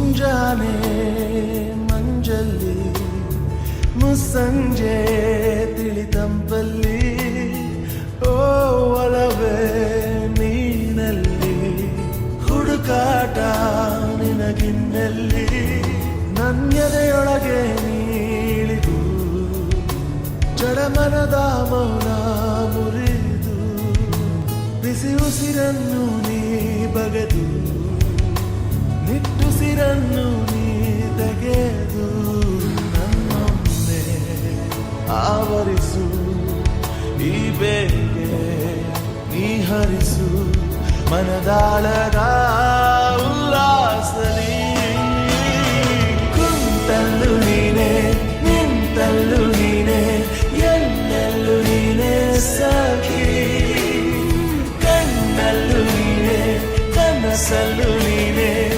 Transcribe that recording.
ಮುಂಜಾನೆ ಮಂಜಲ್ಲಿ ಮುಸ್ಸಂಜೆ ತಿಳಿತಂಪಲ್ಲಿ ಓ ಒಲವೇ ನೀನಲ್ಲಿ ಹುಡುಕಾಟ ನಿನಗಿನ್ನಲ್ಲಿ ನನ್ಯದೆಯೊಳಗೆ ನೀಳಿದು ಜಡಮನದ ಮೌನ ಮುರಿದು ಬಿಸಿ ಉಸಿರನ್ನು ನೀ ಬಗೆದು ನಿಟ್ಟುಸಿರನ್ನು ನೀ ತೆಗೆದು ನನ್ನೊಮ್ಮೆ ಆವರಿಸು ಈ ಬೇಗೆ ನೀ ಹರಿಸು ಮನದಾಳದ